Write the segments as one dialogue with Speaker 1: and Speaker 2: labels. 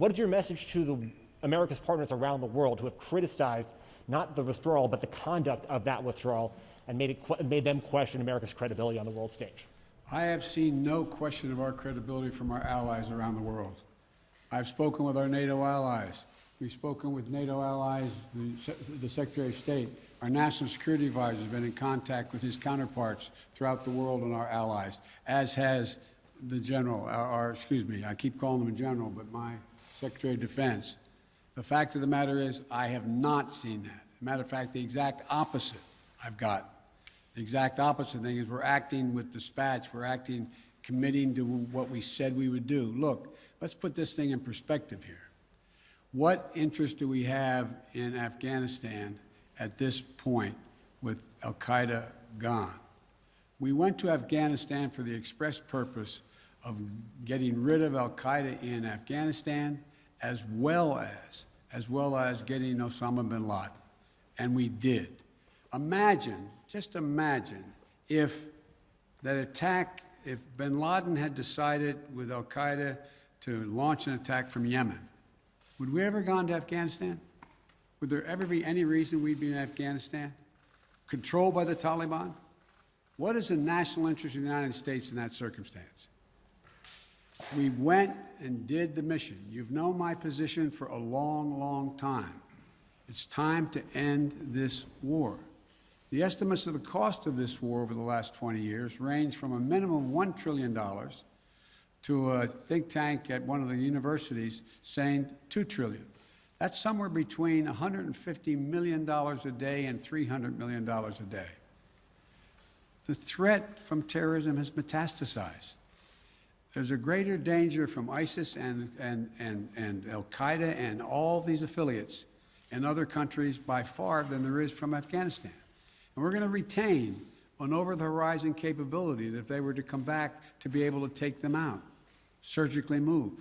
Speaker 1: What is your message to America's partners around the world who have criticized not the withdrawal, but the conduct of that withdrawal and made them question America's credibility on the world stage?
Speaker 2: I have seen no question of our credibility from our allies around the world. I've spoken with our NATO allies. We've spoken with NATO allies, the Secretary of State. Our National Security Advisor has been in contact with his counterparts throughout the world and our allies, as has the General, I keep calling him a General, but my Secretary of Defense. The fact of the matter is, I have not seen that. Matter of fact, the exact opposite I've gotten. The exact opposite thing is we're acting with dispatch. We're acting, committing to what we said we would do. Look, let's put this thing in perspective here. What interest do we have in Afghanistan at this point with al-Qaeda gone? We went to Afghanistan for the express purpose of getting rid of al-Qaeda in Afghanistan, as well as getting Osama bin Laden. And we did. Imagine, just imagine, if that attack, if bin Laden had decided with al-Qaeda to launch an attack from Yemen, would we ever gone to Afghanistan? Would there ever be any reason we'd be in Afghanistan? Controlled by the Taliban? What is the national interest of the United States in that circumstance? We went and did the mission. You've known my position for a long, long time. It's time to end this war. The estimates of the cost of this war over the last 20 years range from a minimum of $1 trillion to a think tank at one of the universities saying $2 trillion. That's somewhere between $150 million a day and $300 million a day. The threat from terrorism has metastasized. There's a greater danger from ISIS and al-Qaeda and all these affiliates in other countries by far than there is from Afghanistan. And we're going to retain an over-the-horizon capability that if they were to come back to be able to take them out, surgically move.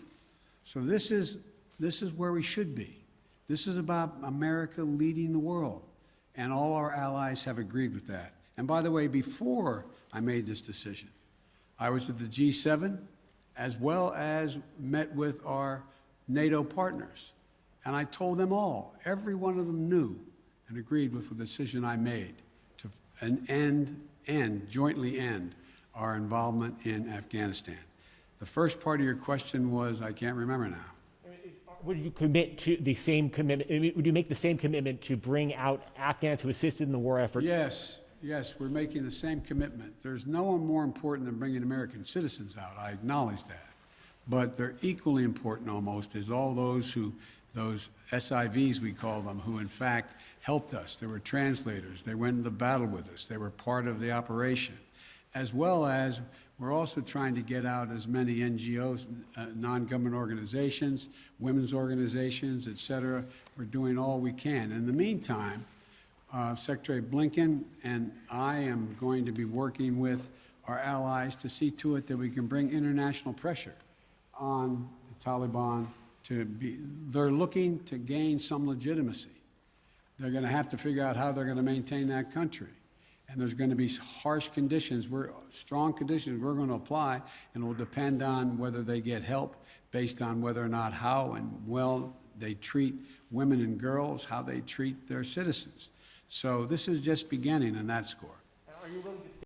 Speaker 2: So this is where we should be. This is about America leading the world, and all our allies have agreed with that. And by the way, before I made this decision, I was at the G7 as well as met with our NATO partners. And I told them all, every one of them knew and agreed with the decision I made to jointly end our involvement in Afghanistan. The first part of your question was, I can't remember now.
Speaker 1: Would you commit to the same commitment? Would you make the same commitment to bring out Afghans who assisted in the war effort?
Speaker 2: Yes, we're making the same commitment. There's no one more important than bringing American citizens out. I acknowledge that. But they're equally important almost is all those SIVs, we call them, who in fact helped us. They were translators. They went into battle with us. They were part of the operation. As well as we're also trying to get out as many NGOs, non-government organizations, women's organizations, et cetera. We're doing all we can. In the meantime, Secretary Blinken and I am going to be working with our allies to see to it that we can bring international pressure on the Taliban they're looking to gain some legitimacy. They're going to have to figure out how they're going to maintain that country. And there's going to be harsh conditions, strong conditions we're going to apply, and it will depend on whether they get help based on whether or not how and well they treat women and girls, how they treat their citizens. So this is just beginning on that score.
Speaker 1: Are you willing to